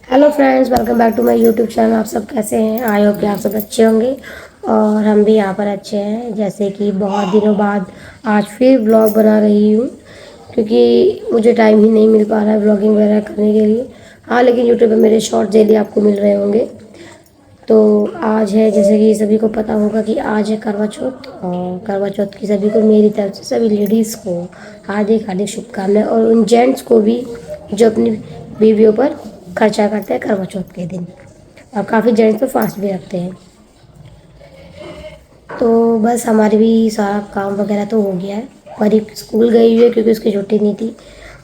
Hello friends, welcome back to my YouTube channel. आप सब कैसे हैं? आई होप कि आप सब अच्छे होंगे और हम भी यहाँ पर अच्छे हैं। जैसे कि बहुत दिनों बाद आज फिर व्लॉग बना रही हूँ, क्योंकि मुझे टाइम ही नहीं मिल पा रहा है व्लॉगिंग वगैरह करने के लिए। हाँ, लेकिन यूट्यूब पे मेरे शॉर्ट डेली आपको मिल रहे होंगे। तो आज है, जैसे कि सभी को पता होगा कि आज है करवा चौथ, और करवा चौथ की सभी को मेरी तरफ से, सभी लेडीज़ को हार्दिक हार्दिक शुभकामनाएं, और उन जेंट्स को भी जो अपनी बीवियों पर खर्चा करते हैं करवा चौथ के दिन। और काफ़ी जेंट्स तो फास्ट भी रखते हैं। तो बस हमारी भी सारा काम वगैरह तो हो गया है। परी स्कूल गई हुई है क्योंकि उसकी छुट्टी नहीं थी,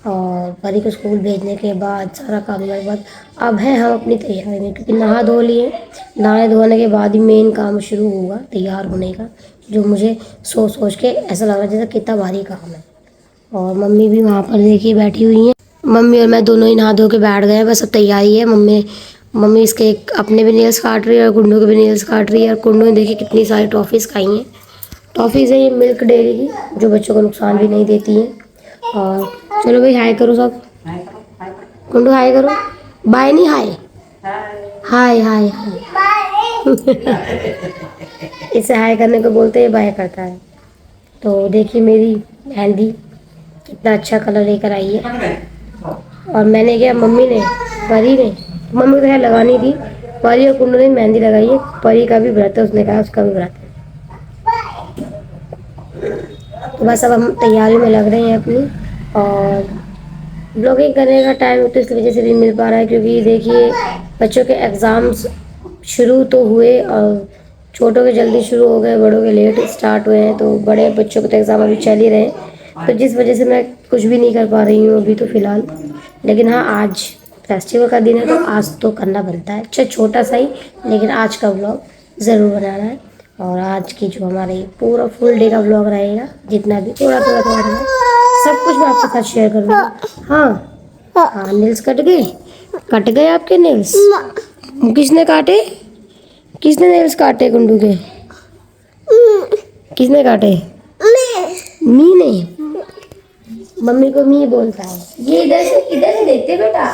और परी को स्कूल भेजने के बाद सारा काम होने के बाद अब है हम अपनी तैयारी में, क्योंकि नहा धो लिए। नहाने धोने के बाद ही मेन काम शुरू होगा तैयार होने का, जो मुझे सोच सोच के ऐसा लग रहा है जैसे कितना भारी काम है। और मम्मी भी वहाँ पर देखिए बैठी हुई हैं। मम्मी और मैं दोनों ही नहा धो के बैठ गए हैं, बस अब तैयारी है। मम्मी मम्मी इसके अपने भी नेल्स काट रही है और गुंडों के भी नेल्स काट रही है। और गुंडों ने देखिए कितनी सारी टॉफ़ीज़ खाई हैं। टॉफ़ीज़ है ये मिल्क डेयरी की, जो बच्चों को नुकसान भी नहीं देती हैं। और चलो भाई, हाय करो सब। गुंडू हाय करो। बाय नहीं, हाय हाय हाय हाय। इसे हाय करने को बोलते हैं, बाय करता है। तो देखिए मेरी मेहंदी कितना अच्छा कलर लेकर आई है। और मैंने क्या, मम्मी ने, परी ने, मम्मी को लगानी थी। परी और कुंडू ने मेहंदी लगाई है। परी का भी व्रत है, उसने कहा उसका भी व्रत है। तो बस अब हम तैयारी में लग रहे हैं अपनी। और ब्लॉगिंग करने का टाइम तो इस वजह से नहीं मिल पा रहा है, क्योंकि देखिए बच्चों के एग्ज़ाम्स शुरू तो हुए, और छोटों के जल्दी शुरू हो गए, बड़ों के लेट स्टार्ट हुए हैं। तो बड़े बच्चों के तो एग्ज़ाम अभी चल ही रहे हैं, तो जिस वजह से मैं कुछ भी नहीं कर पा रही हूँ अभी तो फ़िलहाल। लेकिन हाँ, आज फेस्टिवल का दिन है तो आज तो करना बनता है, चाहे छोटा सा ही, लेकिन आज का व्लॉग ज़रूर बनाना है। और आज की जो हमारे पूरा फुल डे का व्लॉग रहेगा, जितना भी थोड़ा थोड़ा थोड़ा थोड़ा सब कुछ मैं आपके साथ शेयर करूँगी। हाँ हाँ, नेल्स कट गए? कट गए आपके नेल्स? किसने काटे? किसने नेल्स काटे गुंडू के? किसने काटे? मी ने। मम्मी को मी बोलता है। ये इधर से देखते बेटा।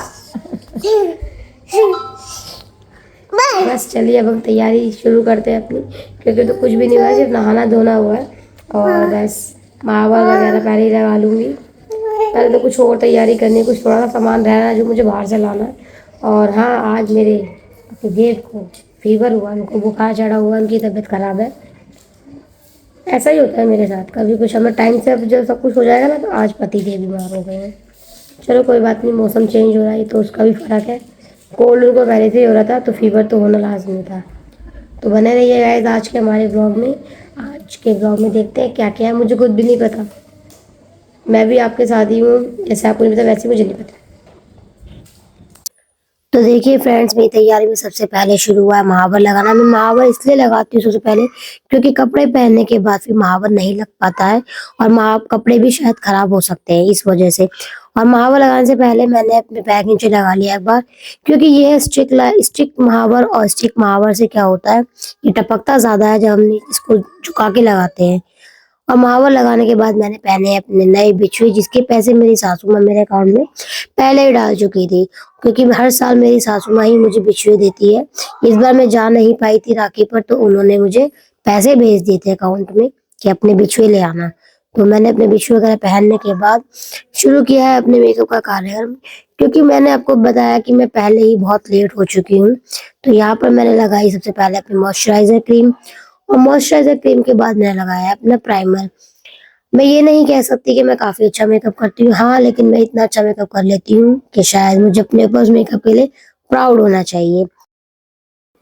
बस चलिए, अब हम तैयारी शुरू करते हैं अपनी, क्योंकि तो कुछ भी नहीं हुआ है, सिर्फ नहाना धोना हुआ है। और बस मावा वगैरह पहले ही लगा लूँगी। पहले तो कुछ और तैयारी करनी है, कुछ थोड़ा सा सामान रह रहा है जो मुझे बाहर से लाना है। और हाँ, आज मेरे देव को फीवर हुआ, उनको बुखार चढ़ा हुआ, उनकी तबीयत खराब है। ऐसा ही होता है मेरे साथ, कभी कुछ हमें टाइम से अब जब सब कुछ हो जाएगा ना, तो आज पति देव बीमार हो गए हैं। चलो कोई बात नहीं, मौसम चेंज हो रहा है तो उसका भी फ़र्क है। कोल्ड उनको पहले से ही हो रहा था, तो फीवर तो होना लाजमी था। तो बने रहिए गाइस आज के हमारे ब्लॉग में। आज के ब्लॉग में देखते हैं क्या क्या है, मुझे खुद भी नहीं पता। मैं भी आपके साथ ही हूँ, जैसे आपको नहीं पता वैसे मुझे नहीं पता। तो देखिए फ्रेंड्स, मेरी तैयारी में सबसे पहले शुरू हुआ है महावर लगाना। मैं महावर इसलिए लगाती हूँ सबसे पहले, क्योंकि कपड़े पहनने के बाद फिर महावर नहीं लग पाता है, और कपड़े भी शायद खराब हो सकते हैं इस वजह से। और महावर लगाने से पहले मैंने अपने पैर नीचे लगा लिया एक बार, क्योंकि ये है स्टिक महावर। और स्टिक महावर से क्या होता है, ये टपकता ज़्यादा है जब हम इसको झुका के लगाते हैं। और महावर लगाने के बाद मैंने पहने अपने नए बिछुए, जिसके पैसे मेरी सासू माँ मेरे अकाउंट में पहले ही डाल चुकी थी, क्योंकि हर साल मेरी सासू माँ ही मुझे बिछुए देती है। इस बार मैं जा नहीं पाई थी राखी पर, तो उन्होंने मुझे पैसे भेज दिए थे अकाउंट में कि अपने बिछुए ले आना। तो मैंने अपने बिछुए वगैरह पहनने के बाद शुरू किया है अपने मेकअप का कार्यक्रम, क्योंकि मैंने आपको बताया कि मैं पहले ही बहुत लेट हो चुकी हूँ। तो यहाँ पर मैंने लगाई सबसे पहले अपनी मॉइस्चराइजर क्रीम, और मॉइस्चराइजर क्रीम के बाद मैंने लगाया अपना प्राइमर। मैं ये नहीं कह सकती कि मैं काफ़ी अच्छा मेकअप करती हूँ, हाँ, लेकिन मैं इतना अच्छा मेकअप कर लेती हूँ कि शायद मुझे अपने ऊपर उस मेकअप के लिए प्राउड होना चाहिए।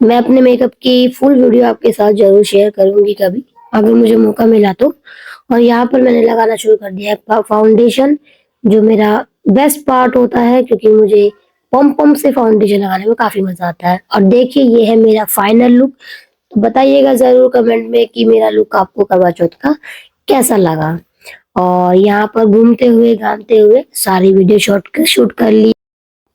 मैं अपने मेकअप की फुल वीडियो आपके साथ ज़रूर शेयर करूँगी कभी, अगर मुझे मौका मिला तो। और यहाँ पर मैंने लगाना शुरू कर दिया है फाउंडेशन, जो मेरा बेस्ट पार्ट होता है, क्योंकि मुझे पम से फाउंडेशन लगाने में काफ़ी मज़ा आता है। और देखिए ये है मेरा फाइनल लुक। तो बताइएगा ज़रूर कमेंट में कि मेरा लुक आपको करवा चौथ का कैसा लगा। और यहाँ पर घूमते हुए गाते हुए सारी वीडियो शूट कर ली।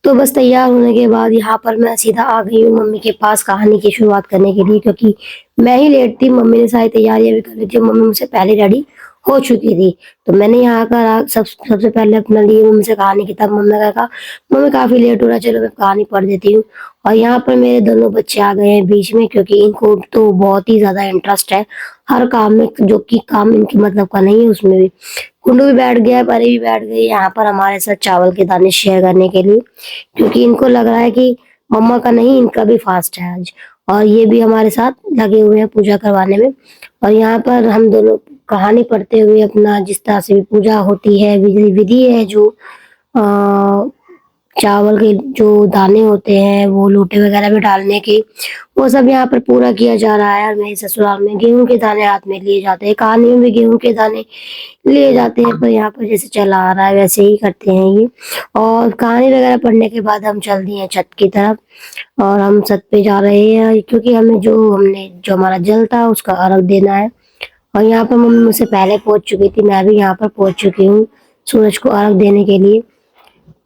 तो बस तैयार होने के बाद यहाँ पर मैं सीधा आ गई हूँ मम्मी के पास कहानी की शुरुआत करने के लिए, क्योंकि मैं ही लेट थी। मम्मी ने सारी तैयारियां भी कर ली थी, मम्मी मुझसे पहले रेडी हो चुकी थी। तो मैंने यहाँ आकर सबसे पहले अपने लिए मम्मी से कहानी की, तब मम्मी ने कहा मम्मी काफ़ी लेट हो रहा है, चलो मैं कहानी पढ़ देती हूँ। और यहाँ पर मेरे दोनों बच्चे आ गए हैं बीच में, क्योंकि इनको तो बहुत ही ज़्यादा इंटरेस्ट है हर काम में, जो कि काम इनके मतलब का नहीं है उसमें भी। गुड्डू भी बैठ गया है, परी भी बैठ गई है यहाँ पर हमारे साथ चावल के दाने शेयर करने के लिए, क्योंकि इनको लग रहा है कि मम्मा का नहीं इनका भी फास्ट है आज। और ये भी हमारे साथ लगे हुए हैं पूजा करवाने में। और यहाँ पर हम दोनों कहानी पढ़ते हुए अपना जिस तरह से भी पूजा होती है, विधि विधि है जो अ, चावल के जो दाने होते हैं वो लोटे वगैरह में डालने के, वो सब यहाँ पर पूरा किया जा रहा है। और मेरे ससुराल में गेहूं के दाने हाथ में लिए जाते हैं, कहानी में भी गेहूं के दाने लिए जाते हैं, पर यहाँ पर जैसे चला आ रहा है वैसे ही करते हैं ये। और कहानी वगैरह पढ़ने के बाद हम चल दिए छत की तरफ, और हम छत पे जा रहे हैं क्योंकि हमने जो हमारा जल था उसका अर्घ देना है। और यहाँ पर मम्मी मुझसे पहले पहुंच चुकी थी, मैं भी यहाँ पर पहुंच चुकी हूँ सूरज को अर्घ देने के लिए।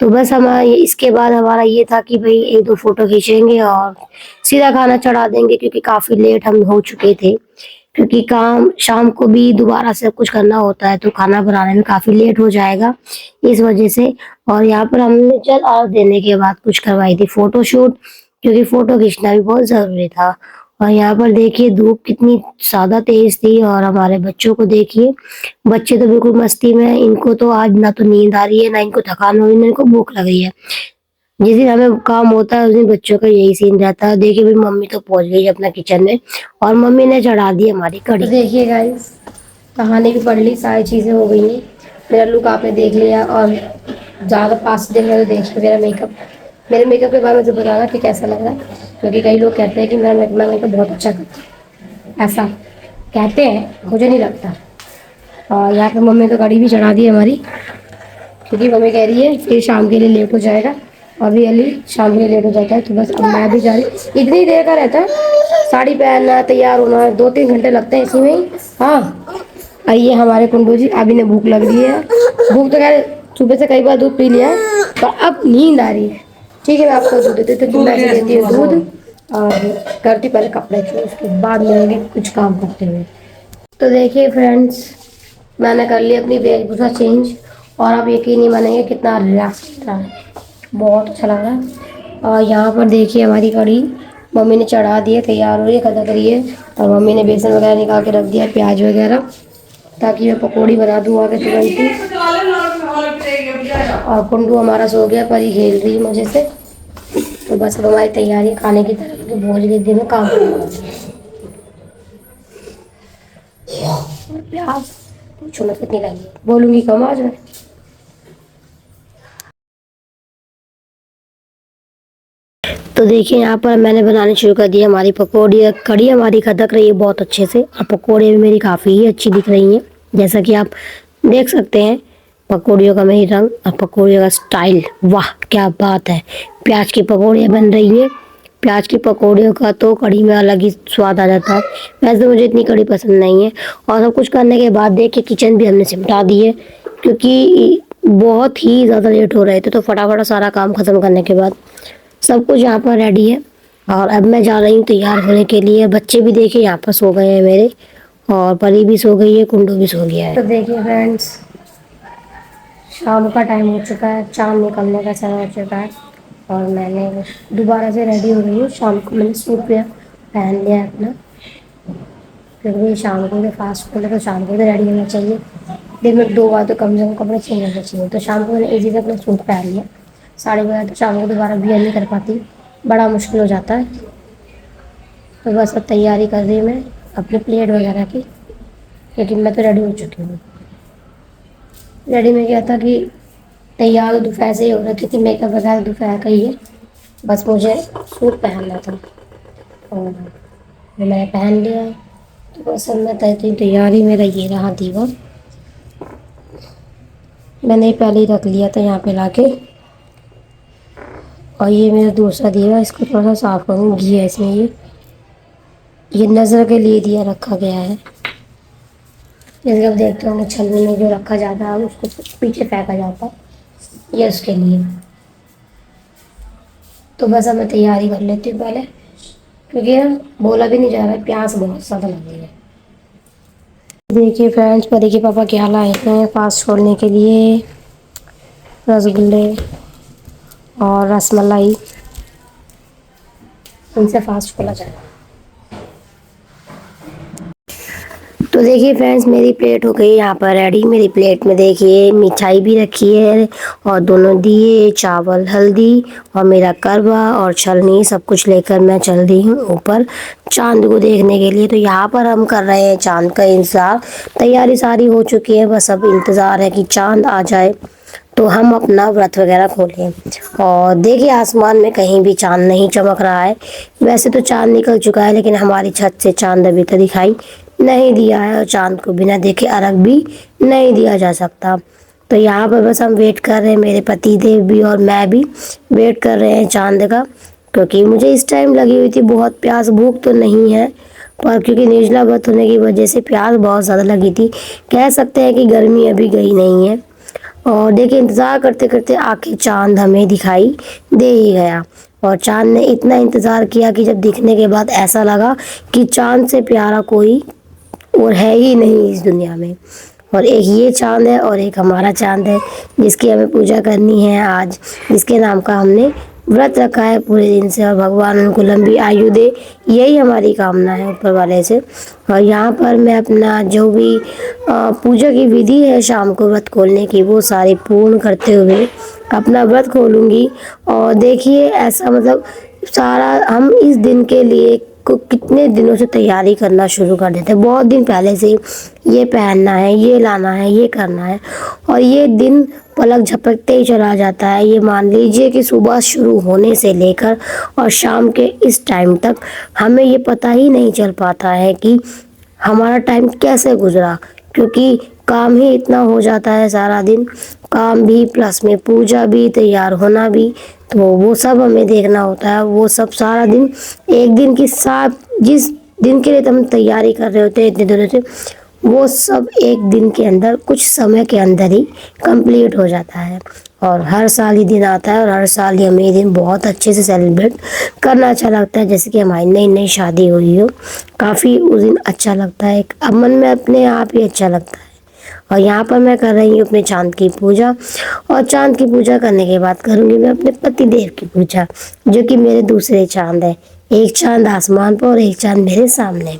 तो बस हमारा इसके बाद हमारा ये था कि भाई एक दो फोटो खींचेंगे और सीधा खाना चढ़ा देंगे, क्योंकि काफी लेट हम हो चुके थे, क्योंकि काम शाम को भी दोबारा से कुछ करना होता है तो खाना बनाने में काफी लेट हो जाएगा इस वजह से। और यहाँ पर हमने चल अर्घ देने के बाद कुछ करवाई थी फोटो शूट, क्योंकि फोटो खींचना भी बहुत जरूरी था। और यहाँ पर देखिए धूप कितनी ज्यादा तेज थी, और हमारे बच्चों को देखिए, बच्चे तो बिल्कुल मस्ती में हैं। इनको तो आज ना तो नींद आ रही है, ना इनको थकान हो रही है, ना इनको भूख लग रही है। जिस दिन हमें काम होता है उस दिन बच्चों का यही सीन रहता है। देखिए भी मम्मी तो पहुंच गई है अपना किचन में, और मम्मी ने चढ़ा दी हमारी कढ़ी। तो देखिए गाइस, कहानी भी पढ़ ली, सारी चीजें हो गई हैं। मेरा लुक आपने देख लिया, और ज्यादा पास से देखना तो देखिए मेरे मेकअप के बारे में जो बताना कि कैसा लग रहा है, क्योंकि कई लोग कहते हैं कि मैं मेकअप बहुत अच्छा करती हूँ, ऐसा कहते हैं, मुझे नहीं लगता। और यहाँ पे मम्मी तो कढ़ी भी चढ़ा दी है हमारी, क्योंकि मम्मी कह रही है फिर शाम के लिए लेट हो जाएगा, और रियली शाम के लिए लेट हो जाता है। तो बस अब मैं भी जा रही, इतनी देर का रहता है साड़ी पहनना, तैयार होना, 2-3 घंटे लगते हैं इसी में ही। हाँ, आइए हमारे कुंडू जी, अभी ने भूख लग रही है। भूख तो खैर सुबह से कई बार दूध पी लिया है, पर अब नींद आ रही है। ठीक है, मैं आपको दूध देती हूँ, तो मैं ऐसे देती हूँ दूध, और करती पहले कपड़े चेंज, उसके बाद मिलेंगे कुछ काम करते हुए। तो देखिए फ्रेंड्स, मैंने कर ली अपनी वेशभूषा चेंज, और आप यकीन नहीं मानेंगे कितना रिलैक्स लग रहा है, बहुत अच्छा लग रहा है। और यहाँ पर देखिए हमारी कढ़ी मम्मी ने चढ़ा दी है, तैयार हो रही है, खदक रही है। और मम्मी ने बेसन वगैरह निकाल के रख दिया है, प्याज वगैरह, ताकि मैं पकौड़ी बना दूँ आगे तुरंत ही। और कुंडू हमारा सो गया, परी खेल रही है मजे से। तो बस अब हमारी तैयारी खाने की तरफ, जो भोज के दिन में काम करना है। और प्याज पूछो मत कितनी लगी, बोलूँगी कम आज में। तो देखिए यहाँ पर मैंने बनाने शुरू कर दिया हमारी पकौड़ी। कढ़ी हमारी खदक रही है बहुत अच्छे से, और पकौड़े भी मेरी काफ़ी ही अच्छी दिख रही हैं, जैसा कि आप देख सकते हैं। पकौड़ियों का मेरी रंग और पकौड़ियों का स्टाइल, वाह क्या बात है। प्याज की पकौड़ियाँ बन रही हैं। प्याज की पकौड़ियों का तो कढ़ी में अलग ही स्वाद आ जाता है। वैसे मुझे इतनी कढ़ी पसंद नहीं है। और सब कुछ करने के बाद देखिए किचन भी हमने सिमटा दी है, क्योंकि बहुत ही ज़्यादा लेट हो रहे थे। तो फटाफट सारा काम खत्म करने के बाद सब कुछ यहाँ पर रेडी है, और अब मैं जा रही हूँ तैयार होने के लिए। बच्चे भी देखिए यहाँ पर सो गए हैं मेरे, और परी भी सो गई है, कुंडू भी सो गया है। तो देखिए फ्रेंड्स, शाम का टाइम हो चुका है, चाँद निकलने का समय हो चुका है, और मैंने दोबारा से रेडी हो रही हूँ। शाम को मैंने सूट पहन लिया है अपना, क्योंकि शाम को तो फास्ट फूड है, तो शाम को तो रेडी होना चाहिए। दिन में 2 बार तो कम से कम कपड़े चेंज होने चाहिए। तो शाम को मैंने इजी से अपना सूट पहन लिया, साड़ी वगैरह तो शाम को दोबारा वियर नहीं कर पाती, बड़ा मुश्किल हो जाता है। तो बस अब तैयारी कर रही हूँ मैं अपनी प्लेट वगैरह की, क्योंकि मैं तो रेडी हो चुकी हूँ। रेडी में क्या था कि तैयार तो दोपहर से ही हो रखी थी, मेकअप वगैरह दोपहर का ही है, बस मुझे सूट पहनना था और मैंने पहन लिया। तो बस अब मैं तैयारी मेरा ये रहा दीवा, मैंने पहले ही रख लिया था यहाँ पे लाके। और ये मेरा दूसरा दीवा, इसको थोड़ा सा साफ करूँगी, घी है इसमें, ये नज़र के लिए दिया रखा गया है। जैसे अब देखते होंगे छलनी में जो रखा जाता है उसको पीछे फेंका जाता है, ये उसके लिए। तो बस अब मैं तैयारी कर लेती हूँ पहले, क्योंकि बोला भी नहीं जा रहा है, प्यास बहुत ज़्यादा लग रही है। देखिए फ्रेंड्स, परी के पापा क्या लाए हैं फास्ट छोड़ने के लिए। रसगुल्ले और रसमलाई, इनसे फास्ट खोला जाएगा। तो देखिए फ्रेंड्स, मेरी प्लेट हो गई यहाँ पर रेडी। मेरी प्लेट में देखिए मिठाई भी रखी है और दोनों दिए, चावल, हल्दी और मेरा करवा और छलनी सब कुछ लेकर मैं चल रही हूँ ऊपर चांद को देखने के लिए। तो यहाँ पर हम कर रहे हैं चांद का इंतज़ार। तैयारी सारी हो चुकी है, बस अब इंतज़ार है कि चांद आ जाए तो हम अपना व्रत वगैरह खोलें। और देखिए आसमान में कहीं भी चांद नहीं चमक रहा है। वैसे तो चांद निकल चुका है, लेकिन हमारी छत से चांद अभी तक दिखाई नहीं दिया है और चांद को बिना देखे अर्घ भी नहीं दिया जा सकता। तो यहाँ पर बस हम वेट कर रहे हैं, मेरे पति देव भी और मैं भी वेट कर रहे हैं चांद का, क्योंकि मुझे इस टाइम लगी हुई थी बहुत प्यास। भूख तो नहीं है, पर क्योंकि निर्जला व्रत होने की वजह से प्यास बहुत ज़्यादा लगी थी। कह सकते हैं कि गर्मी अभी गई नहीं है। और देखिए इंतज़ार करते करते आखिर चांद हमें दिखाई दे ही गया। और चांद ने इतना इंतज़ार किया कि जब दिखने के बाद ऐसा लगा कि चांद से प्यारा कोई और है ही नहीं इस दुनिया में। और एक ये चांद है और एक हमारा चांद है, जिसकी हमें पूजा करनी है आज, जिसके नाम का हमने व्रत रखा है पूरे दिन से। और भगवान उनको लंबी आयु दे, यही हमारी कामना है ऊपर वाले से। और यहाँ पर मैं अपना जो भी पूजा की विधि है शाम को व्रत खोलने की, वो सारी पूर्ण करते हुए अपना व्रत खोलूँगी। और देखिए ऐसा मतलब सारा हम इस दिन के लिए को कितने दिनों से तैयारी करना शुरू कर देते हैं। बहुत दिन पहले से ये पहनना है, ये लाना है, ये करना है, और ये दिन पलक झपकते ही चला जाता है। ये मान लीजिए कि सुबह शुरू होने से लेकर और शाम के इस टाइम तक हमें ये पता ही नहीं चल पाता है कि हमारा टाइम कैसे गुजरा, क्योंकि काम ही इतना हो जाता है सारा दिन। काम भी प्लस में पूजा भी, तैयार होना भी, तो वो सब हमें देखना होता है। वो सब सारा दिन एक दिन के साथ जिस दिन के लिए हम तैयारी कर रहे होते हैं इतने दिनों से, वो सब एक दिन के अंदर कुछ समय के अंदर ही कंप्लीट हो जाता है। और हर साल ये दिन आता है और हर साल ही हमें ये दिन बहुत अच्छे से सेलिब्रेट करना अच्छा लगता है। जैसे कि हमारी नई नई शादी हुई हो, काफ़ी उस दिन अच्छा लगता है, अब मन में अपने आप ही अच्छा लगता है। और यहाँ पर मैं कर रही हूँ अपने चांद की पूजा। और चांद की पूजा करने के बाद करूँगी मैं अपने पति देव की पूजा, जो कि मेरे दूसरे चांद है। एक चांद आसमान पर और एक चांद मेरे सामने।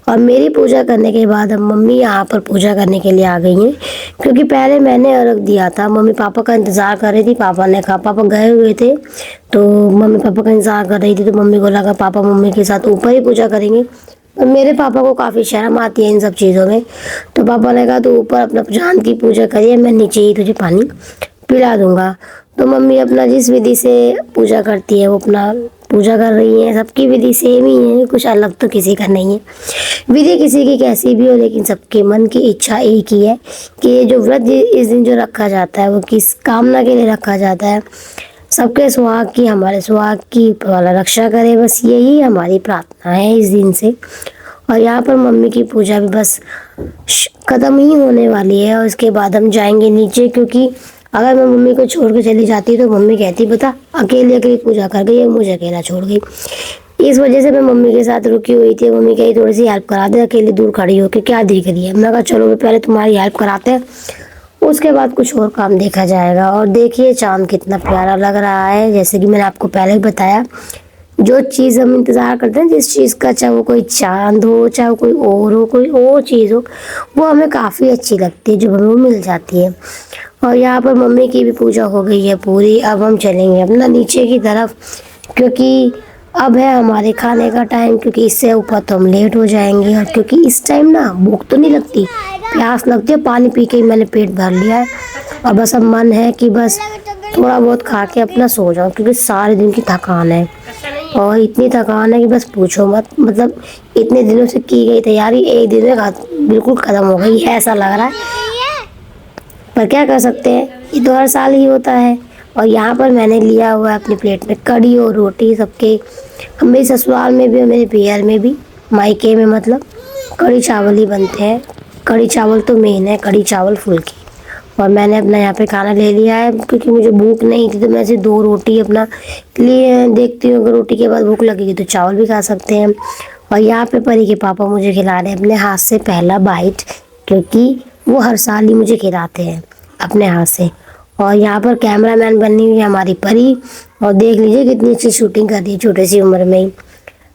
और मेरी पूजा करने के बाद अब मम्मी यहाँ पर पूजा करने के लिए आ गई हैं, क्योंकि पहले मैंने अर्घ दिया था। मम्मी पापा का इंतज़ार कर रही थी। पापा ने कहा, पापा गए हुए थे तो मम्मी पापा का इंतज़ार कर रही थी, तो मम्मी को लगा पापा मम्मी के साथ ऊपर ही पूजा करेंगे। और मेरे पापा को काफ़ी शर्म आती है इन सब चीज़ों में, तो पापा ने कहा तो ऊपर अपना चांद की पूजा करिए, मैं नीचे ही तुझे पानी पिला दूंगा। तो मम्मी अपना जिस विधि से पूजा करती है वो अपना पूजा कर रही है। सबकी विधि सेम ही है, कुछ अलग तो किसी का नहीं है। विधि किसी की कैसी भी हो, लेकिन सबके मन की इच्छा एक ही है कि ये जो व्रत इस दिन जो रखा जाता है वो किस कामना के लिए रखा जाता है। सबके सुहाग की, हमारे सुहाग की वाला रक्षा करे, बस यही हमारी प्रार्थना है इस दिन से। और यहाँ पर मम्मी की पूजा भी बस ख़त्म ही होने वाली है और इसके बाद हम जाएंगे नीचे, क्योंकि अगर मैं मम्मी को छोड़ के चली जाती तो मम्मी कहती बता अकेले अकेले पूजा कर गई, मुझे अकेला छोड़ गई। इस वजह से मैं मम्मी के साथ रुकी हुई थी। मम्मी कही थोड़ी सी हेल्प करा दे, अकेले दूर खड़ी होकर क्या देख रही है। मैं कहा चलो पहले तुम्हारी हेल्प कराते हैं, उसके बाद कुछ और काम देखा जाएगा। और देखिए चांद कितना प्यारा लग रहा है। जैसे कि मैंने आपको पहले ही बताया, जो चीज़ हम इंतज़ार करते हैं जिस चीज़ का, चाहे वो कोई चांद हो, चाहे वो कोई और हो, कोई और चीज़ हो, वो हमें काफ़ी अच्छी लगती है जब हमें वो मिल जाती है। और यहाँ पर मम्मी की भी पूजा हो गई है पूरी। अब हम चलेंगे अपना नीचे की तरफ, क्योंकि अब है हमारे खाने का टाइम, क्योंकि इससे ऊपर तो हम लेट हो जाएंगे। और क्योंकि इस टाइम ना भूख तो नहीं लगती, प्यास लगती है। पानी पी के ही मैंने पेट भर लिया है और बस अब मन है कि बस थोड़ा बहुत खा के अपना सो जाऊँ, क्योंकि सारे दिन की थकान है। और इतनी थकान है कि बस पूछो मत। मतलब इतने दिनों से की गई तैयारी एक दिन में बिल्कुल ख़त्म हो गई है, ऐसा लग रहा है। पर क्या कर सकते हैं, ये तो हर साल ही होता है। और यहाँ पर मैंने लिया हुआ है अपनी प्लेट में कड़ी और रोटी। सबके मेरे ससुराल में भी और मेरे पियर में भी, मायके में मतलब, कड़ी चावल ही बनते हैं। कड़ी चावल तो मेन है, कड़ी चावल फुल्की। और मैंने अपना यहाँ पे खाना ले लिया है, क्योंकि मुझे भूख नहीं थी तो मैं सिर्फ 2 रोटी अपना लिए। देखती हूँ अगर रोटी के बाद भूख लगेगी तो चावल भी खा सकते हैं। और यहाँ पे परी के पापा मुझे खिला रहे हैं अपने हाथ से पहला बाइट, क्योंकि वो हर साल ही मुझे खिलाते हैं अपने हाथ से। और यहाँ पर कैमरामैन बनी हुई है हमारी परी, और देख लीजिए कितनी अच्छी शूटिंग कर रही है छोटी सी उम्र में ही।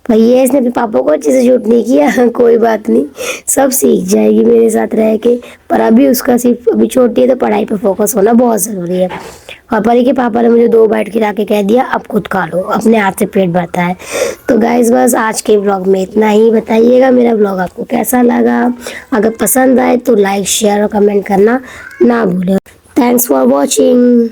पर ये इसने अपने पापा को अच्छे से शूट नहीं किया कोई बात नहीं, सब सीख जाएगी मेरे साथ रह के। पर अभी उसका सिर्फ अभी छोटी है तो पढ़ाई पे फोकस होना बहुत ज़रूरी है। और परी के पापा ने मुझे 2 बाइट खिला के कह दिया अब खुद खा लो, अपने हाथ से पेट भरता है। तो गाइस बस आज के ब्लॉग में इतना ही। बताइएगा मेरा ब्लॉग आपको कैसा लगा। अगर पसंद आए तो लाइक शेयर और कमेंट करना ना भूलें। Thanks for watching.